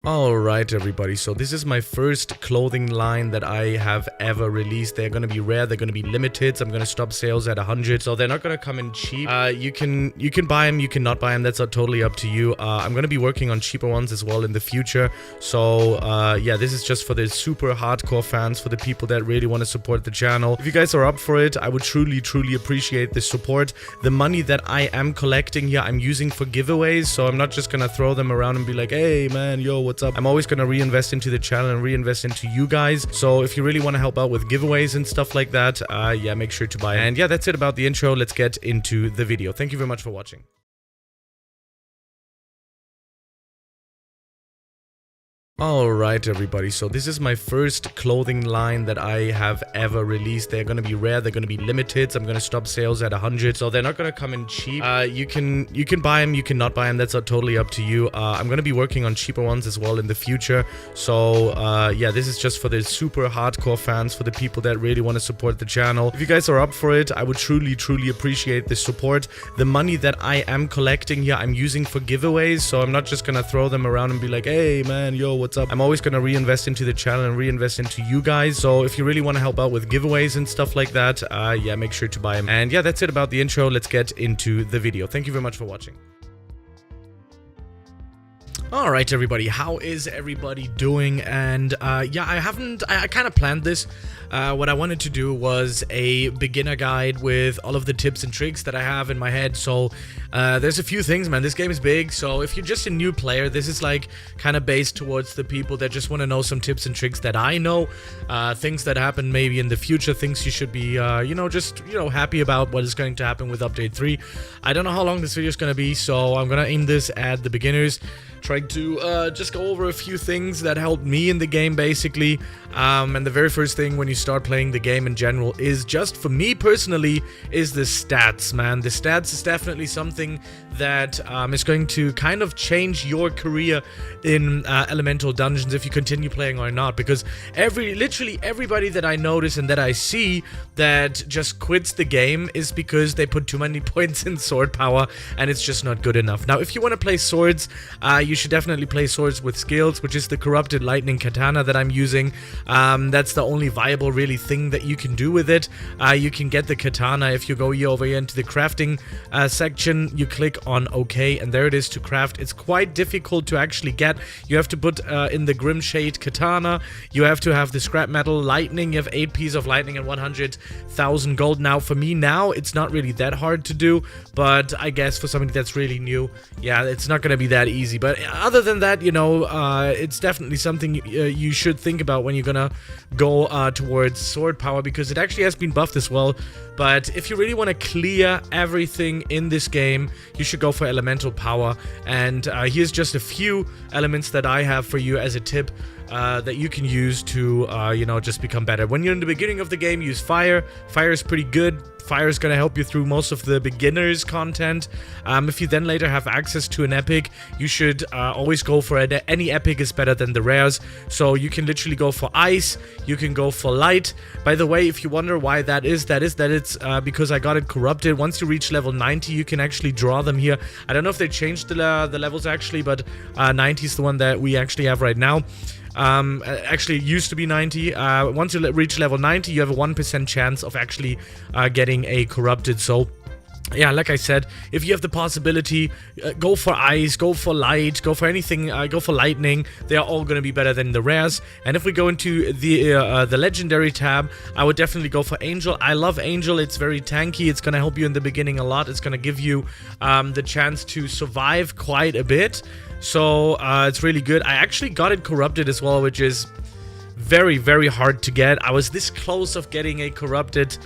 Alright everybody, so this is my first clothing line that I have ever released. They're gonna be rare, they're gonna be limited, so I'm gonna stop sales at 100, so they're not gonna come in cheap. You can buy them, you can not buy them, that's totally up to you. I'm gonna be working on cheaper ones as well in the future, so yeah, this is just for the super hardcore fans, for the people that really want to support the channel. If you guys are up for it, I would truly appreciate the support. The money that I am collecting here, I'm using for giveaways, so I'm not just gonna throw them around and be like, hey man, yo, what's up? I'm always gonna reinvest into the channel and reinvest into you guys. So if you really want to help out with giveaways and stuff like that, yeah, make sure to buy. And yeah, that's it about the intro. Let's get into the video. Thank you very much for watching. Alright everybody, so this is my first clothing line that I have ever released. They're gonna be rare, they're gonna be limited, so I'm gonna stop sales at 100, so they're not gonna come in cheap. You can buy them, you can not buy them, that's totally up to you. I'm gonna be working on cheaper ones as well in the future, so yeah, this is just for the super hardcore fans, for the people that really want to support the channel. If you guys are up for it, I would truly appreciate the support. The money that I am collecting here, I'm using for giveaways, so I'm not just gonna throw them around and be like, hey man, yo, what's up? I'm always gonna reinvest into the channel and reinvest into you guys. So if you really want to help out with giveaways and stuff like that, yeah, make sure to buy them. And yeah, that's it about the intro. Let's get into the video. Thank you very much for watching. Alright everybody, how is everybody doing? And yeah, I kind of planned this. What I wanted to do was a beginner guide with all of the tips and tricks that I have in my head. So there's a few things, man. This game is big, so if you're just a new player, this is like kind of based towards the people that just want to know some tips and tricks that I know, things that happen maybe in the future, things you should be just happy about what is going to happen with update 3. I don't know how long this video is going to be, so I'm gonna aim this at the beginners, trying to just go over a few things that helped me in the game basically. And the very first thing when you start playing the game in general is, just for me personally, is the stats, man. The stats is definitely something that is going to kind of change your career in elemental dungeons if you continue playing or not, because literally everybody that I notice and that I see that just quits the game is because they put too many points in sword power and it's just not good enough. Now if you want to play swords, you should definitely play swords with skills, which is the corrupted lightning katana that I'm using. That's the only viable really thing that you can do with it. You can get the katana if you go over here into the crafting section, you click on OK, and there it is to craft. It's quite difficult to actually get. You have to put in the Grimshade katana, you have to have the scrap metal lightning, you have 8 pieces of lightning and 100,000 gold. Now for me now, it's not really that hard to do, but I guess for somebody that's really new, yeah, it's not going to be that easy. But other than that, it's definitely something you should think about when you're gonna go towards sword power, because it actually has been buffed as well. But if you really want to clear everything in this game, you should go for elemental power. And here's just a few elements that I have for you as a tip that you can use to just become better. When you're in the beginning of the game, use fire. Fire is pretty good. Fire is going to help you through most of the beginners content. If you then later have access to an epic, you should always go for it. Any epic is better than the rares, so you can literally go for ice, you can go for light. By the way, if you wonder why that is it's because I got it corrupted. Once you reach level 90, you can actually draw them here. I don't know if they changed the levels actually, but 90 is the one that we actually have right now. Actually it used to be 90. Once you reach level 90, you have a 1% chance of actually getting a corrupted. So yeah, like I said, if you have the possibility, go for ice, go for light, go for anything, go for lightning. They are all going to be better than the rares. And if we go into the legendary tab, I would definitely go for Angel. I love Angel. It's very tanky. It's going to help you in the beginning a lot. It's going to give you the chance to survive quite a bit. So it's really good. I actually got it corrupted as well, which is very hard to get. I was this close of getting a corrupted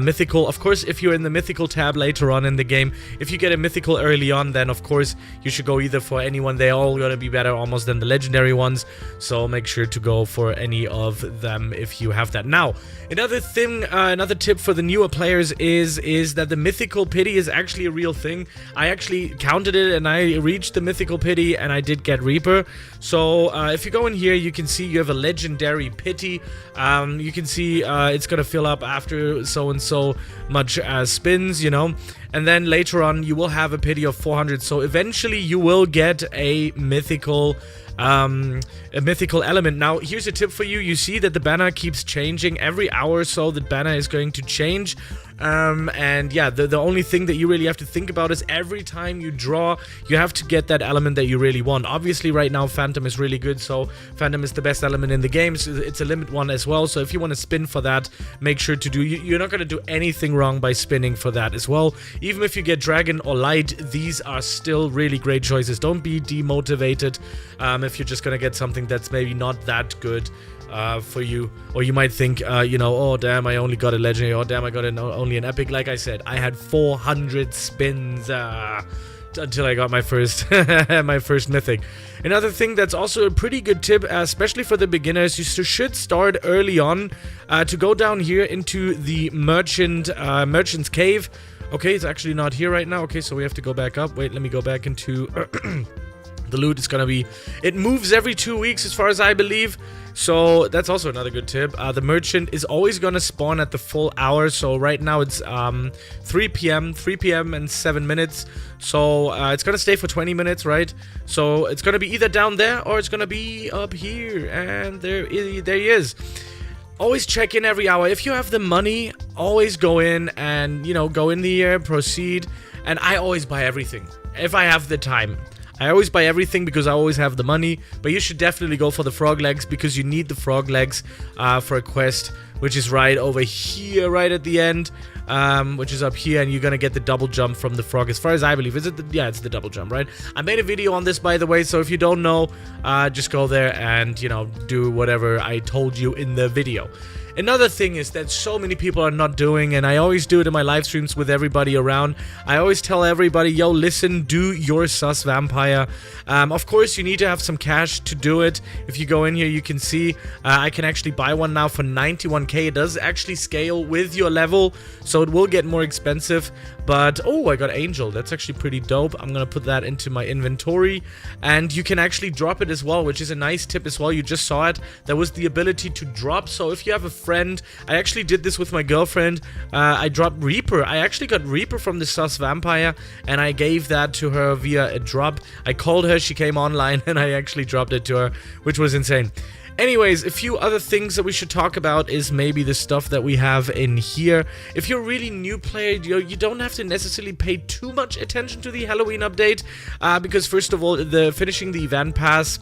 mythical. Of course, if you're in the mythical tab later on in the game, if you get a mythical early on, then of course you should go either for anyone. They're all gonna be better almost than the legendary ones, so make sure to go for any of them if you have that. Now another thing, another tip for the newer players is that the mythical pity is actually a real thing. I actually counted it and I reached the mythical pity and I did get Reaper. So if you go in here, you can see you have a legendary pity. You can see it's gonna fill up after so and so much spins, and then later on you will have a pity of 400. So eventually you will get a mythical a mythical element. Now, here's a tip for you. You see that the banner keeps changing every hour or so. The banner is going to change. And yeah, the only thing that you really have to think about is every time you draw, you have to get that element that you really want. Obviously, right now, Phantom is really good, so Phantom is the best element in the game. So it's a limit one as well, so if you want to spin for that, make sure to do... You're not going to do anything wrong by spinning for that as well. Even if you get Dragon or Light, these are still really great choices. Don't be demotivated if you're just going to get something that's maybe not that good for you, or you might think, you know, oh damn, I only got a legendary, oh damn, I got only an epic. Like I said, I had 400 spins until I got my first my first mythic. Another thing that's also a pretty good tip, especially for the beginners, you should start early on to go down here into the merchant's cave. Okay, it's actually not here right now. Okay, so we have to go back up. Wait, let me go back into the loot. Is gonna be, it moves every 2 weeks as far as I believe, so that's also another good tip. The merchant is always gonna spawn at the full hour, so right now it's 3 p.m. and 7 minutes, so it's gonna stay for 20 minutes, right? So it's gonna be either down there or it's gonna be up here, and there he is. Always check in every hour. If you have the money, always go in and, you know, go in the air, proceed, and I always buy everything if I have the time. I always buy everything because I always have the money, but you should definitely go for the frog legs because you need the frog legs for a quest, which is right over here, right at the end, which is up here, and you're gonna get the double jump from the frog, as far as I believe. Is it yeah, it's the double jump, right? I made a video on this, by the way, so if you don't know, just go there and, you know, do whatever I told you in the video. Another thing is that so many people are not doing, and I always do it in my live streams with everybody around. I always tell everybody, yo, listen, do your sus vampire. Of course, you need to have some cash to do it. If you go in here, you can see I can actually buy one now for 91k. It does actually scale with your level, so it will get more expensive. But, oh, I got Angel. That's actually pretty dope. I'm going to put that into my inventory. And you can actually drop it as well, which is a nice tip as well. You just saw it. There was the ability to drop. So if you have a friend, I actually did this with my girlfriend. I dropped Reaper. I actually got Reaper from the sus vampire, and I gave that to her via a drop. I called her, she came online, and I actually dropped it to her, which was insane. Anyways, a few other things that we should talk about is maybe the stuff that we have in here. If you're a really new player, you don't have to necessarily pay too much attention to the Halloween update, because first of all, finishing the event pass,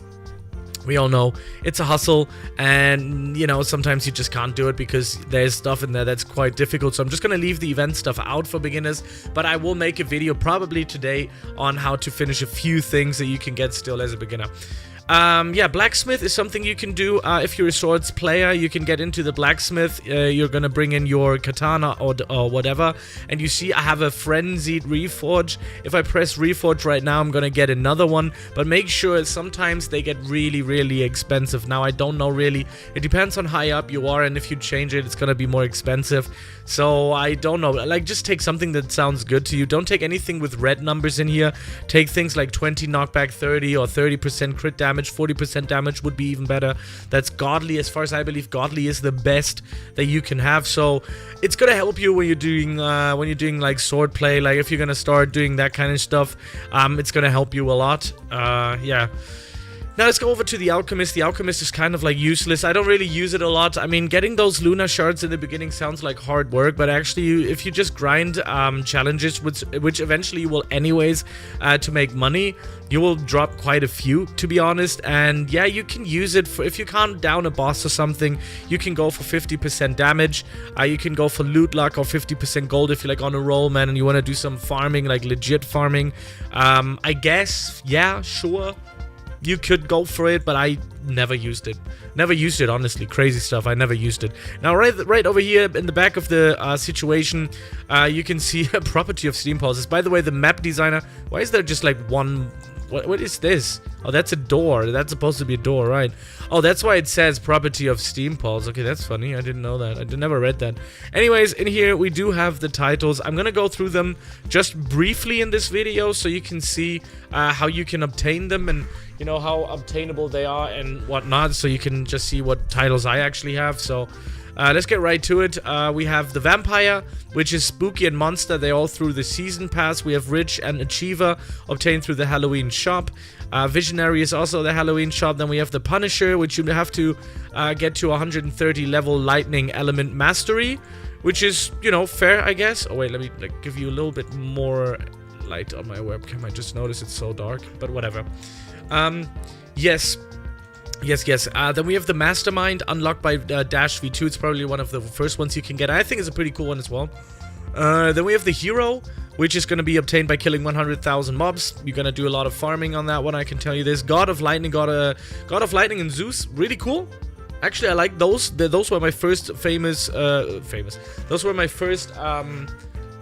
we all know it's a hustle, and you know, sometimes you just can't do it because there's stuff in there that's quite difficult. So I'm just gonna leave the event stuff out for beginners, but I will make a video probably today on how to finish a few things that you can get still as a beginner. Yeah, blacksmith is something you can do. If you're a swords player, you can get into the blacksmith. You're gonna bring in your katana or whatever, and you see I have a frenzied reforge. If I press reforge right now, I'm gonna get another one, but make sure sometimes they get really expensive. Now, I don't know really, it depends on how high up you are, and if you change it, it's gonna be more expensive. So I don't know, like, just take something that sounds good to you. Don't take anything with red numbers in here. Take things like 20 knockback, 30 or 30% crit damage, 40% damage would be even better. That's godly. As far as I believe, godly is the best that you can have. So it's gonna help you when you're doing like sword play. Like if you're gonna start doing that kind of stuff, it's gonna help you a lot. Yeah. Now let's go over to the Alchemist. The Alchemist is kind of like useless. I don't really use it a lot. I mean, getting those Luna shards in the beginning sounds like hard work, but actually, if you just grind challenges, which eventually you will anyways, to make money, you will drop quite a few, to be honest. And yeah, you can use it for, if you can't down a boss or something, you can go for 50% damage. You can go for loot luck or 50% gold if you're like on a roll, man, and you want to do some farming, like legit farming. I guess, yeah, sure. You could go for it, but I never used it. Never used it, honestly. Crazy stuff. I never used it. Now, right over here in the back of the situation, you can see a property of steam pulses. By the way, the map designer, why is there just like one... What is this? Oh, that's a door. That's supposed to be a door, right? Oh, that's why it says property of steam pulse. Okay, that's funny. I didn't know that. I never read that. Anyways, in here we do have the titles. I'm gonna go through them just briefly in this video so you can see how you can obtain them and, you know, how obtainable they are and whatnot, so you can just see what titles I actually have. So let's get right to it. We have the Vampire, which is Spooky and Monster. They all through the Season Pass. We have Rich and Achiever, obtained through the Halloween shop. Visionary is also the Halloween shop. Then we have the Punisher, which you have to get to 130 level Lightning Element Mastery, which is, you know, fair, I guess. Oh wait, let me like give you a little bit more light on my webcam. I just noticed it's so dark, but whatever. Yes. Then we have the Mastermind, unlocked by Dash V2. It's probably one of the first ones you can get. I think it's a pretty cool one as well. Then we have the Hero, which is going to be obtained by killing 100,000 mobs. You're going to do a lot of farming on that one, I can tell you this. God of Lightning, God of Lightning and Zeus, really cool. Actually, I like those. Those were my first Those were my first,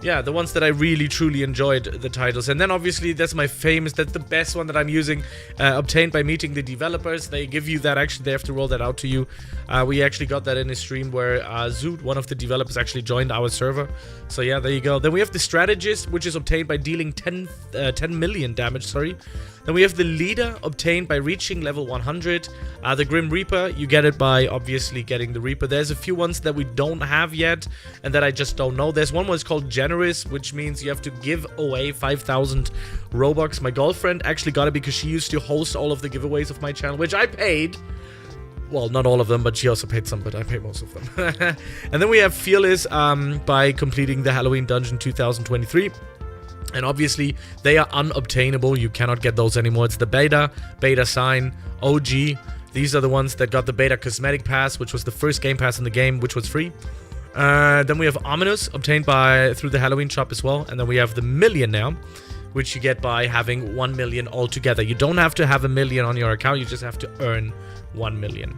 yeah, the ones that I really truly enjoyed the titles. And then obviously that's the best one that I'm using, obtained by meeting the developers. They give you that, actually they have to roll that out to you. We actually got that in a stream where Zoot, one of the developers, actually joined our server. So yeah, there you go. Then we have the Strategist, which is obtained by dealing 10 million damage, sorry. Then we have the Leader, obtained by reaching level 100. The Grim Reaper, you get it by obviously getting the Reaper. There's a few ones that we don't have yet and that I just don't know. There's one was called Generous, which means you have to give away 5,000 Robux. My girlfriend actually got it because she used to host all of the giveaways of my channel, which I paid. Well, not all of them, but she also paid some, but I paid most of them. And then we have Fearless by completing the Halloween Dungeon 2023. And obviously, they are unobtainable. You cannot get those anymore. It's the Beta Sign, OG. These are the ones that got the Beta Cosmetic Pass, which was the first game pass in the game, which was free. Then we have Ominous, obtained through the Halloween shop as well. And then we have the Millionaire, which you get by having 1 million altogether. You don't have to have 1 million on your account. You just have to earn 1 million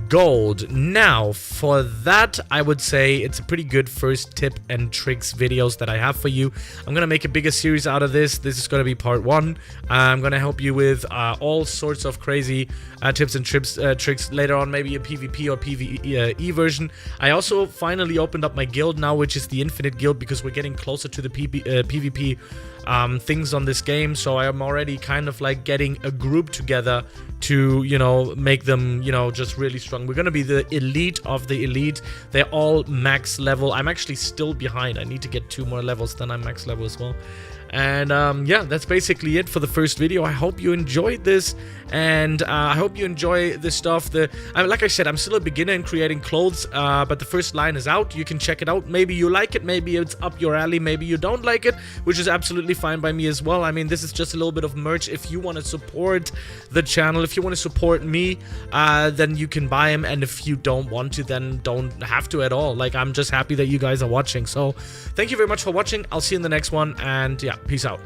gold. Now, for that, I would say it's a pretty good first tip and tricks videos that I have for you. I'm gonna make a bigger series out of this. This is gonna be part 1. I'm gonna help you with all sorts of crazy tips and tricks later on, maybe a PvP or PvE version. I also finally opened up my guild now, which is the Infinite Guild, because we're getting closer to the PvP things on this game. So I am already kind of like getting a group together to, you know, make them, you know, just really strong. We're gonna be the elite of the elite. They're all max level. I'm actually still behind. I need to get 2 more levels, then I'm max level as well. And yeah, that's basically it for the first video. I hope you enjoyed this, and I hope you enjoy this stuff. Like I said, I'm still a beginner in creating clothes, but the first line is out. You can check it out. Maybe you like it, maybe it's up your alley, maybe you don't like it, which is absolutely fine by me as well. I mean, this is just a little bit of merch. If you want to support the channel, if you want to support me, then you can buy them, and if you don't want to, then don't have to at all. Like, I'm just happy that you guys are watching. So thank you very much for watching. I'll see you in the next one, and yeah, peace out.